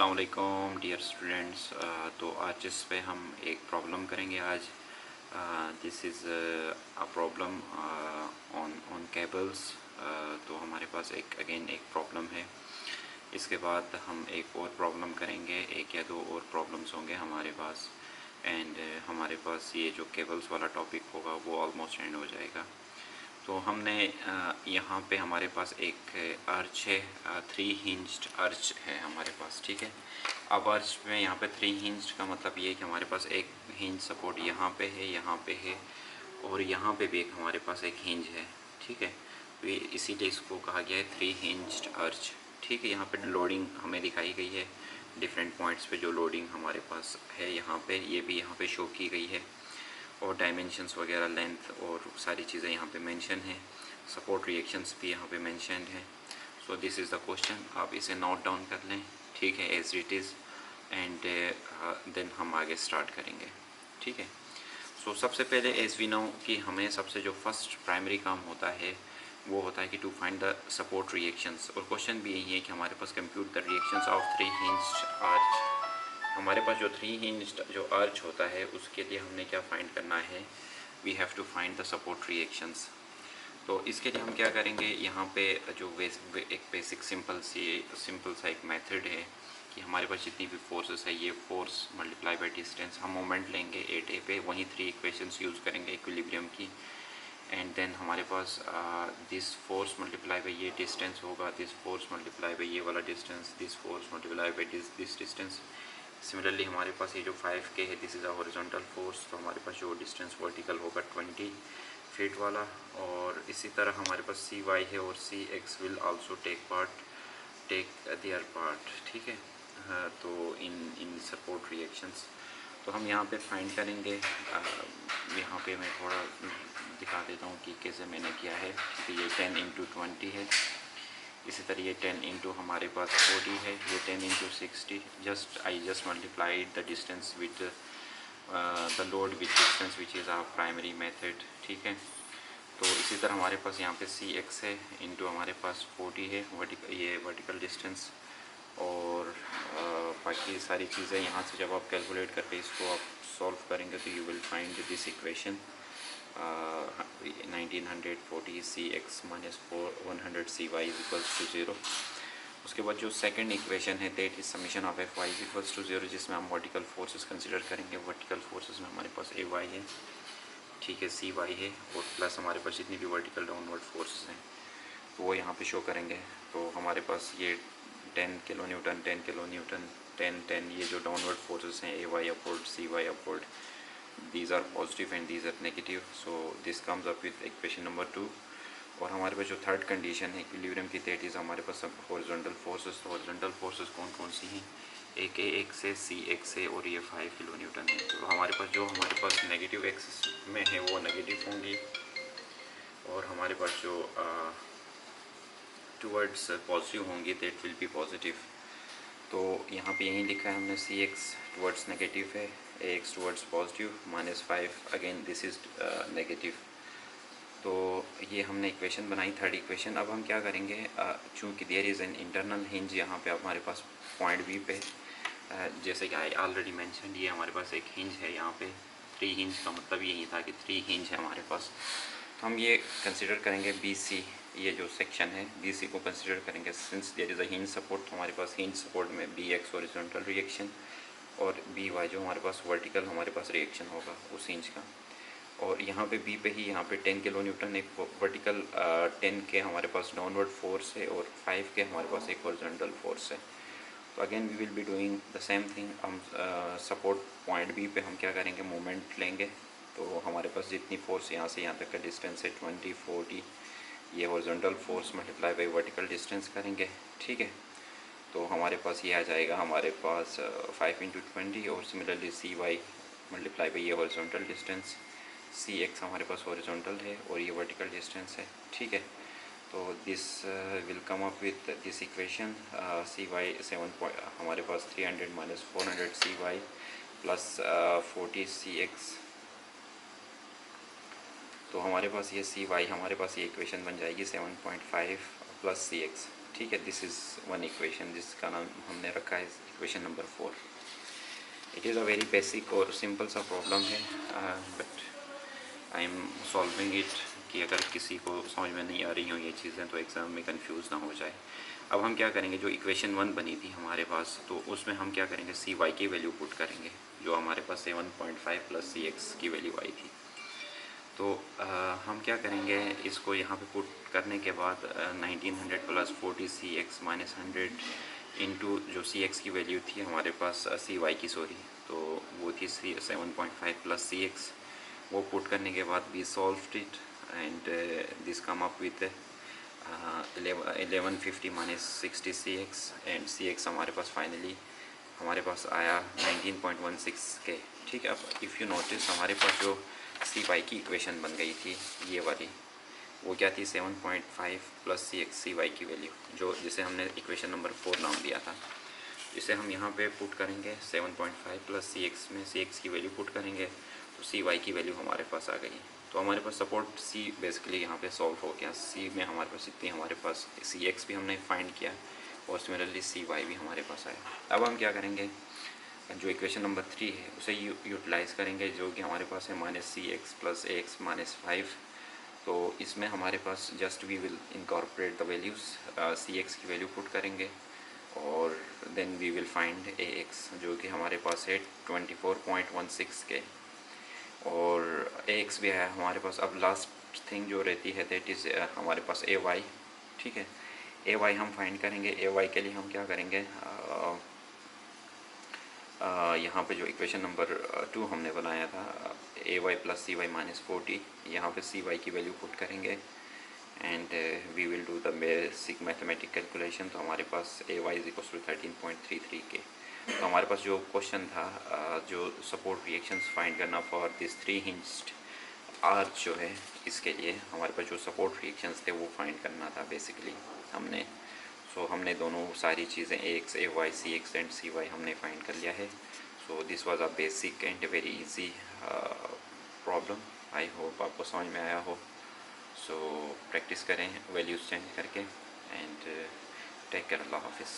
अस्सलाम वालेकुम dear students. तो आज इस पे हम एक प्रॉब्लम करेंगे आज। This is a problem on on cables. तो हमारे पास एक प्रॉब्लम है। इसके बाद हम एक और प्रॉब्लम करेंगे, एक या दो और प्रॉब्लम्स होंगे हमारे पास। एंड हमारे पास ये जो केबल्स वाला टॉपिक होगा वो ऑलमोस्ट एंड हो जाएगा। तो हमने यहाँ पे हमारे पास एक अर्च है, 3 हिंज्ड अर्च है हमारे पास, ठीक है। अब अर्च में यहाँ पे 3 हिंज्ड का मतलब ये है कि हमारे पास एक हिंज सपोर्ट यहाँ पे है, यहाँ पे है और यहाँ पे भी एक हमारे पास एक हिंज है, ठीक है। तो ये इसीलिए इसको कहा गया है 3 हिंज्ड अर्च, ठीक है। यहाँ पे लोडिंग हमें दिखाई गई है, डिफरेंट पॉइंट्स पे जो लोडिंग हमारे पास है यहाँ पे, ये भी यहाँ पे शो की गई है और डायमेंशंस वगैरह, लेंथ और सारी चीज़ें यहाँ पे मेंशन है। सपोर्ट रिएक्शंस भी यहाँ पे मेंशनड है। So this is the question. आप इसे नोट डाउन कर लें, ठीक है, as it is. And then हम आगे स्टार्ट करेंगे, ठीक है। सो सबसे पहले एज वी नो कि हमें सबसे जो फर्स्ट प्राइमरी काम होता है वो होता है कि to find the support reactions. और क्वेश्चन भी यही है कि हमारे पास compute the reactions of 3 hinged arch. हमारे पास जो 3 हिंज्ड जो अर्च होता है उसके लिए हमने क्या फाइंड करना है, we have to find the support reactions. तो इसके लिए हम क्या करेंगे, यहाँ पे जो एक बेसिक सिंपल सा एक मेथड है कि हमारे पास जितनी भी फोर्सेस है, ये फोर्स मल्टीप्लाई बाय डिस्टेंस, हम मोमेंट लेंगे 8a पे, वहीं 3 इक्वेशंस यूज़ करेंगे इक्विलिब्रियम की। एंड देन हमारे पास दिस फोर्स मल्टीप्लाई बाय ये डिस्टेंस होगा, दिस फोर्स मल्टीप्लाई बाय ये वाला distance, this force multiply by this distance. Similarly हमारे पास ये जो 5k है, this is a horizontal force, तो हमारे पास जो डिस्टेंस वर्टिकल होगा 20 फीट वाला। और इसी तरह हमारे पास cy है और cx will also take their part, ठीक है। तो इन सपोर्ट रिएक्शंस तो हम यहाँ पे फाइंड करेंगे। यहाँ पे मैं थोड़ा दिखा देता हूँ कि कैसे मैंने किया है, क्योंकि ये 10 × 20 है। इसी तरह ये 10 इंटू हमारे पास 40 है, ये 10 × 60। I just multiplied the distance with the load with distance which is our primary method, ठीक है। तो इसी तरह हमारे पास यहाँ पे cx है इंटू हमारे पास 40 है, ये वर्टिकल डिस्टेंस। और बाकी सारी चीज़ें यहाँ से जब आप कैलकुलेट करके इसको आप सॉल्व करेंगे तो you will find this equation 1940 cx minus 100 cy equals to 0। उसके बाद जो सेकंड इक्वेशन है that is summation of fy equals to 0, जिसमें हम वर्टिकल फोर्सेस कंसिडर करेंगे। वर्टिकल फोर्सेस में हमारे पास ay है, ठीक है, cy है, और प्लस हमारे पास जितनी भी वर्टिकल डाउनवर्ड फोर्सेस हैं तो वो यहाँ पे शो करेंगे। तो हमारे पास ये 10 किलो न्यूटन, 10 किलो न्यूटन, 10 ये जो डाउनवर्ड फोर्सेस हैं ay upward, cy upward, these are positive and these are negative, so this comes up with equation number 2। और हमारे पास जो थर्ड कंडीशन है इक्विलिब्रियम की, दैट इज़ हमारे पास सब हॉरिजॉन्टल फोर्सेस। तो हॉरिजॉन्टल फोर्सेस कौन कौन सी हैं, एक से cx से, और ये 5 किलो न्यूटन है। तो हमारे पास जो हमारे पास नेगेटिव एक्सिस में है वो नेगेटिव होंगी, और हमारे पास जो टुवर्ड्स पॉजिटिव होंगी दैट विल बी पॉजिटिव। तो यहाँ पे यही लिखा है हमने, cx टुवर्ड्स नेगेटिव है, ax towards positive, -5 again this is negative. तो ये हमने इक्वेशन बनाई, थर्ड इक्वेशन। अब हम क्या करेंगे, चूँकि there is an internal hinge यहाँ पे हमारे पास पॉइंट बी पे, जैसे कि आई ऑलरेडी मेंशन, ये हमारे पास एक हिंज है यहाँ पे। 3 हिंज का मतलब यही था कि 3 हिंज है हमारे पास। तो हम ये कंसिडर करेंगे BC, ये जो सेक्शन है BC को कंसिडर करेंगे। Since there is a hinge support, तो हमारे पास हिंज सपोर्ट में BX हॉरिजॉन्टल रिएक्शन और BY जो हमारे पास वर्टिकल हमारे पास रिएक्शन होगा उस हिंज का। और यहाँ पे B पे ही यहाँ पे 10 किलो न्यूटन एक वर्टिकल, 10 के हमारे पास डाउनवर्ड फोर्स है और 5 के हमारे पास एक हॉरिजॉन्टल फोर्स है। तो again we will be doing the same thing. हम सपोर्ट पॉइंट B पे हम क्या करेंगे, मोमेंट लेंगे। तो हमारे पास जितनी फोर्स यहाँ से यहाँ तक का डिस्टेंस है 20 40, ये horizontal force multiply by vertical distance करेंगे, ठीक है। तो हमारे पास ये आ जाएगा हमारे पास 5 × 20, और सिमिलरली cy मल्टीप्लाई बाई ये हॉरिजॉन्टल डिस्टेंस, cx हमारे पास हॉरिजॉन्टल है और ये वर्टिकल डिस्टेंस है, ठीक है। तो this will come up with this equation, cy 7 हमारे पास 300 माइनस 400 cy प्लस 40 cx। तो हमारे पास ये cy, हमारे पास ये इक्वेशन बन जाएगी 7.5 प्लस cx, ठीक है, दिस इज़ वन इक्वेशन जिसका नाम हमने रखा है equation number 4। It is a very basic और सिंपल सा प्रॉब्लम है, but I am solving it कि अगर किसी को समझ में नहीं आ रही हो ये चीज़ें तो एग्ज़ाम में कंफ्यूज ना हो जाए। अब हम क्या करेंगे, जो इक्वेशन 1 बनी थी हमारे पास, तो उसमें हम क्या करेंगे, सी वाई की वैल्यू पुट करेंगे, जो हमारे पास 7.5 प्लस सी एक्स की वैल्यू आई थी। तो हम क्या करेंगे, इसको यहाँ पे पुट करने के बाद 1900 प्लस 40 सी एक्स माइनस 100 इंटू जो सी एक्स की वैल्यू थी हमारे पास, सी वाई की सॉरी, तो वो थी 7.5 प्लस सी एक्स। वो पुट करने के बाद we solved it and this come up with 1150 minus 60 C X, and C X हमारे पास फाइनली हमारे पास आया 19.16 के। ठीक है, अब इफ़ यू नोटिस हमारे पास जो सी वाई की इक्वेशन बन गई थी ये वाली, वो क्या थी, 7.5 प्लस सी एक्स सी वाई की वैल्यू, जो जिसे हमने इक्वेशन नंबर 4 नाम दिया था। इसे हम यहाँ पे पुट करेंगे 7.5 प्लस सी एक्स में सी एक्स की वैल्यू पुट करेंगे, तो सी वाई की वैल्यू हमारे पास आ गई। तो हमारे पास सपोर्ट सी बेसिकली यहाँ पे सॉल्व हो गया। सी में हमारे पास इतनी, हमारे पास सी एक्स भी हमने फाइंड किया और सिमिलरली सी वाई भी हमारे पास आया। अब हम क्या करेंगे, जो इक्वेशन नंबर 3 है उसे यूटिलाइज़ करेंगे, जो कि हमारे पास है minus C X plus A X minus 5। तो इसमें हमारे पास just we will incorporate the values, C X की वैल्यू पुट करेंगे और then we will find A X, जो कि हमारे पास है 24.16 के, और ए एक्स भी है हमारे पास। अब लास्ट थिंग जो रहती है दैट इज़ हमारे पास ए वाई। ठीक है, ए वाई हम फाइंड करेंगे। ए वाई के लिए हम क्या करेंगे, यहाँ पे जो इक्वेशन नंबर 2 हमने बनाया था, A Y plus C Y minus 40, यहाँ पे सी वाई की वैल्यू पुट करेंगे and we will do the basic mathematic calculation. तो हमारे पास A Y is equal to 13.33 K. तो हमारे पास जो क्वेश्चन था, जो सपोर्ट रिएक्शंस फाइंड करना फॉर दिस 3 हिंज्ड आर्च जो है, इसके लिए हमारे पास जो सपोर्ट रिएक्शंस थे वो फाइंड करना था बेसिकली हमने। सो हमने दोनों सारी चीज़ें A X A Y C X and C Y हमने फाइंड कर लिया है। So this was a basic and very easy problem. I hope आपको समझ में आया हो। सो प्रैक्टिस करें वैल्यूज़ चेंज करके, एंड टेक केयर, अल्लाह हाफिज़।